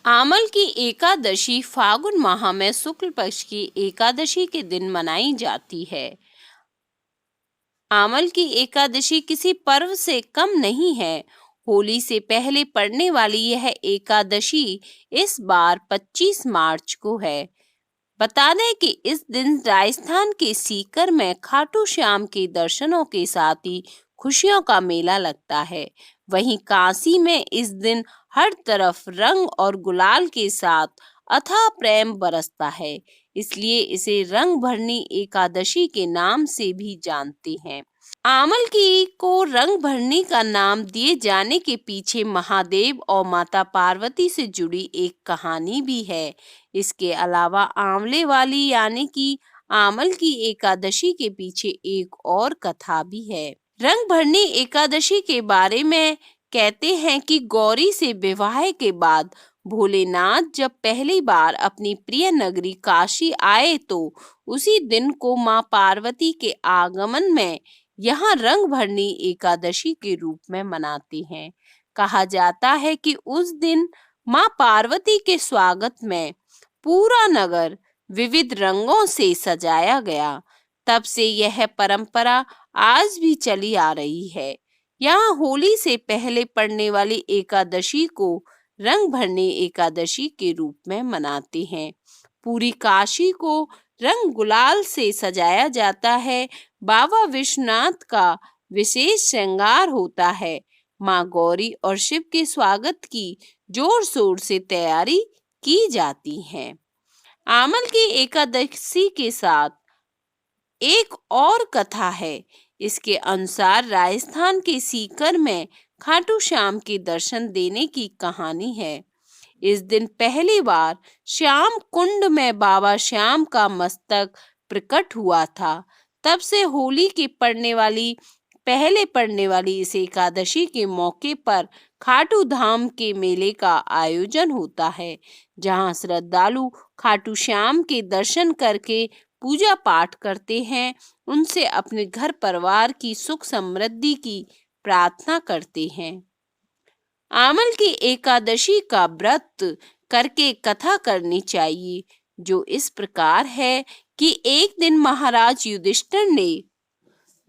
आमल की एकादशी फागुन माह में शुक्ल पक्ष की एकादशी के दिन मनाई जाती है। आमल की एकादशी किसी पर्व से कम नहीं है। होली से पहले पड़ने वाली यह एकादशी इस बार 25 मार्च को है। बता दें कि इस दिन राजस्थान के सीकर में खाटू श्याम के दर्शनों के साथ ही खुशियों का मेला लगता है। वहीं काशी में इस दिन हर तरफ रंग और गुलाल के साथ अथाह प्रेम बरसता है, इसलिए इसे रंग भरनी एकादशी के नाम से भी जानते हैं। आमल की को रंग भरनी का नाम दिए जाने के पीछे महादेव और माता पार्वती से जुड़ी एक कहानी भी है। इसके अलावा आंवले वाली यानी कि आमल की एकादशी के पीछे एक और कथा भी है। रंग भरनी एकादशी के बारे में कहते हैं कि गौरी से विवाह के बाद भोलेनाथ जब पहली बार अपनी प्रिय नगरी काशी आए तो उसी दिन को मां पार्वती के आगमन में यहाँ रंग भरनी एकादशी के रूप में मनाते हैं। कहा जाता है कि उस दिन मां पार्वती के स्वागत में पूरा नगर विविध रंगों से सजाया गया। तब से यह परंपरा आज भी चली आ रही है। यहाँ होली से पहले पड़ने वाली एकादशी को रंग भरनी एकादशी के रूप में मनाते हैं। पूरी काशी को रंग गुलाल से सजाया जाता है। बाबा विश्वनाथ का विशेष श्रृंगार होता है। माँ गौरी और शिव के स्वागत की जोर शोर से तैयारी की जाती है। आमल की एकादशी के साथ एक और कथा है। इसके अनुसार राजस्थान के सीकर में खाटू श्याम के दर्शन देने की कहानी है। इस दिन पहली बार श्याम कुंड में बाबा श्याम का मस्तक प्रकट हुआ था। तब से होली की पहले पड़ने वाली इस एकादशी के मौके पर खाटू धाम के मेले का आयोजन होता है, जहां श्रद्धालु खाटू श्याम के दर्शन करके पूजा पाठ करते हैं। उनसे अपने घर परिवार की सुख समृद्धि की प्रार्थना करते हैं। आमल की एकादशी का व्रत करके कथा करनी चाहिए, जो इस प्रकार है कि एक दिन महाराज युधिष्ठिर ने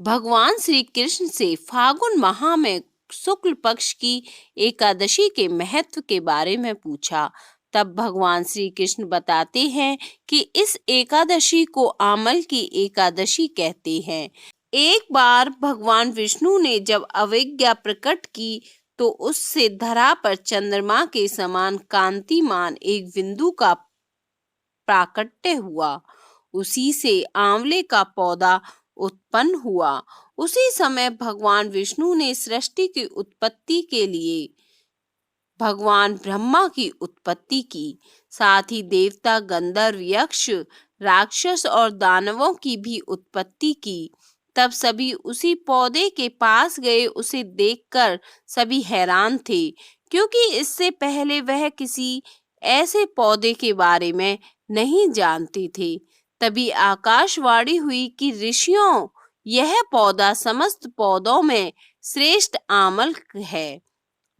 भगवान श्री कृष्ण से फागुन माह में शुक्ल पक्ष की एकादशी के महत्व के बारे में पूछा। तब भगवान श्री कृष्ण बताते हैं कि इस एकादशी को आमल की एकादशी कहते हैं। एक बार भगवान विष्णु ने जब अवज्ञा प्रकट की तो उससे धरा पर चंद्रमा के समान कांतिमान एक बिंदु का प्राकट्य हुआ। उसी से आंवले का पौधा उत्पन्न हुआ। उसी समय भगवान विष्णु ने सृष्टि की उत्पत्ति के लिए भगवान ब्रह्मा की उत्पत्ति की। साथ ही देवता, गंधर्व, यक्ष, राक्षस और दानवों की भी उत्पत्ति की। तब सभी उसी पौधे के पास गए। उसे देखकर सभी हैरान थे, क्योंकि इससे पहले वह किसी ऐसे पौधे के बारे में नहीं जानते थे। तभी आकाशवाणी हुई कि ऋषियों, यह पौधा समस्त पौधों में श्रेष्ठ आमल है,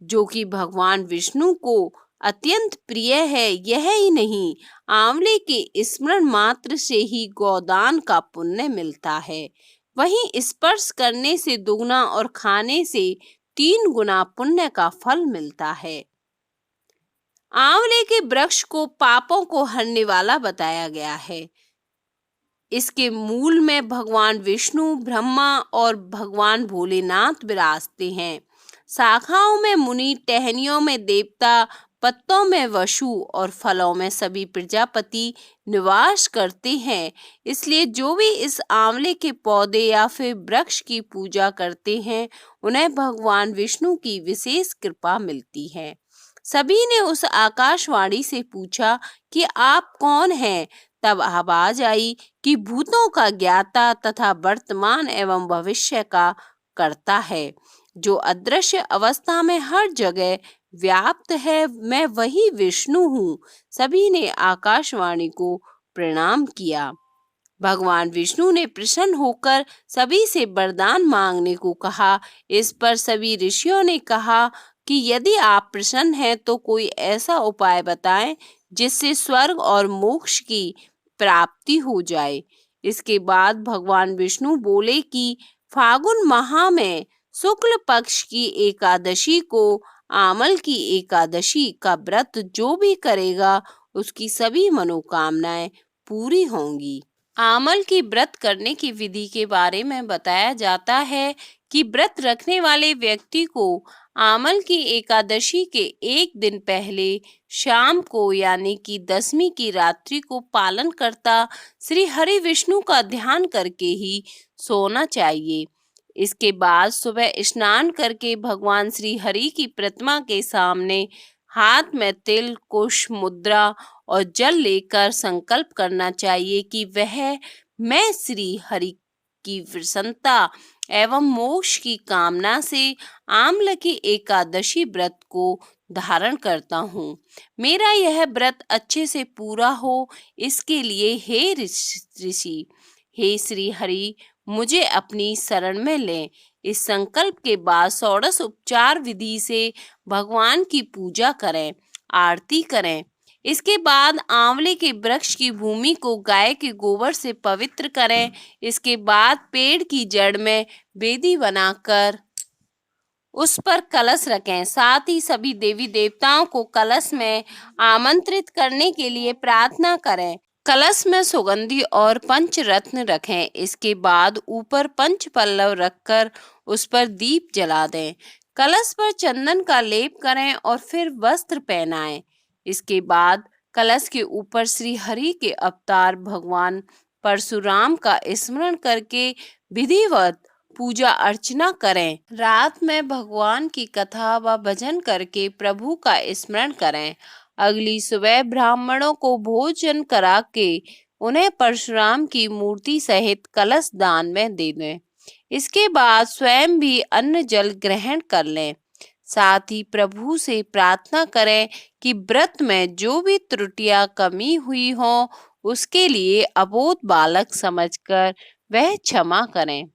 जो कि भगवान विष्णु को अत्यंत प्रिय है। यह ही नहीं, आंवले के स्मरण मात्र से ही गोदान का पुण्य मिलता है। वहीं स्पर्श करने से दुगना और खाने से 3 गुना पुण्य का फल मिलता है। आंवले के वृक्ष को पापों को हरने वाला बताया गया है। इसके मूल में भगवान विष्णु, ब्रह्मा और भगवान भोलेनाथ विराजते हैं। शाखाओं में मुनि, टहनियों में देवता, पत्तों में वसु और फलों में सभी प्रजापति निवास करते हैं। इसलिए जो भी इस आंवले के पौधे या फिर वृक्ष की पूजा करते हैं, उन्हें भगवान विष्णु की विशेष कृपा मिलती है। सभी ने उस आकाशवाणी से पूछा कि आप कौन हैं? तब आवाज आई कि भूतों का ज्ञाता तथा वर्तमान एवं भविष्य का करता है, जो अदृश्य अवस्था में हर जगह व्याप्त है। मैं वही विष्णु हूँ। सभी ने आकाशवाणी को प्रणाम किया। भगवान विष्णु ने प्रसन्न होकर सभी से वरदान मांगने को कहा। इस पर सभी ऋषियों ने कहा, कि यदि आप प्रसन्न हैं तो कोई ऐसा उपाय बताएं जिससे स्वर्ग और मोक्ष की प्राप्ति हो जाए। इसके बाद भगवान विष्णु बोले कि फागुन माह में शुक्ल पक्ष की एकादशी को आमल की एकादशी का व्रत जो भी करेगा उसकी सभी मनोकामनाएं पूरी होंगी। आमल की व्रत करने की विधि के बारे में बताया जाता है कि व्रत रखने वाले व्यक्ति को आमल की एकादशी के एक दिन पहले शाम को यानी कि 10वीं की रात्रि को पालन करता श्री हरि विष्णु का ध्यान करके ही सोना चाहिए। इसके बाद सुबह स्नान करके भगवान श्री हरि की प्रतिमा के सामने हाथ में तिल, कुश, मुद्रा और जल लेकर संकल्प करना चाहिए कि वह मैं श्री हरि की प्रसन्नता एवं मोक्ष की कामना से आम्ल की एकादशी व्रत को धारण करता हूँ। मेरा यह व्रत अच्छे से पूरा हो, इसके लिए हे ऋषि, हे श्री हरि, मुझे अपनी शरण में लें। इस संकल्प के बाद षोडश उपचार विधि से भगवान की पूजा करें, आरती करें। इसके बाद आंवले के वृक्ष की भूमि को गाय के गोबर से पवित्र करें। इसके बाद पेड़ की जड़ में वेदी बनाकर उस पर कलश रखें। साथ ही सभी देवी देवताओं को कलश में आमंत्रित करने के लिए प्रार्थना करें। कलश में सुगंधी और पंचरत्न रखें। इसके बाद ऊपर पंच पल्लव रखकर उस पर दीप जला दें। कलश पर चंदन का लेप करें और फिर वस्त्र पहनाएं। इसके बाद कलश के ऊपर श्री हरि के अवतार भगवान परशुराम का स्मरण करके विधिवत पूजा अर्चना करें। रात में भगवान की कथा व भजन करके प्रभु का स्मरण करें। अगली सुबह ब्राह्मणों को भोजन करा के उन्हें परशुराम की मूर्ति सहित कलश दान में दे दें। इसके बाद स्वयं भी अन्न जल ग्रहण कर लें। साथ ही प्रभु से प्रार्थना करें कि व्रत में जो भी त्रुटियां कमी हुई हो उसके लिए अबोध बालक समझकर वह क्षमा करें।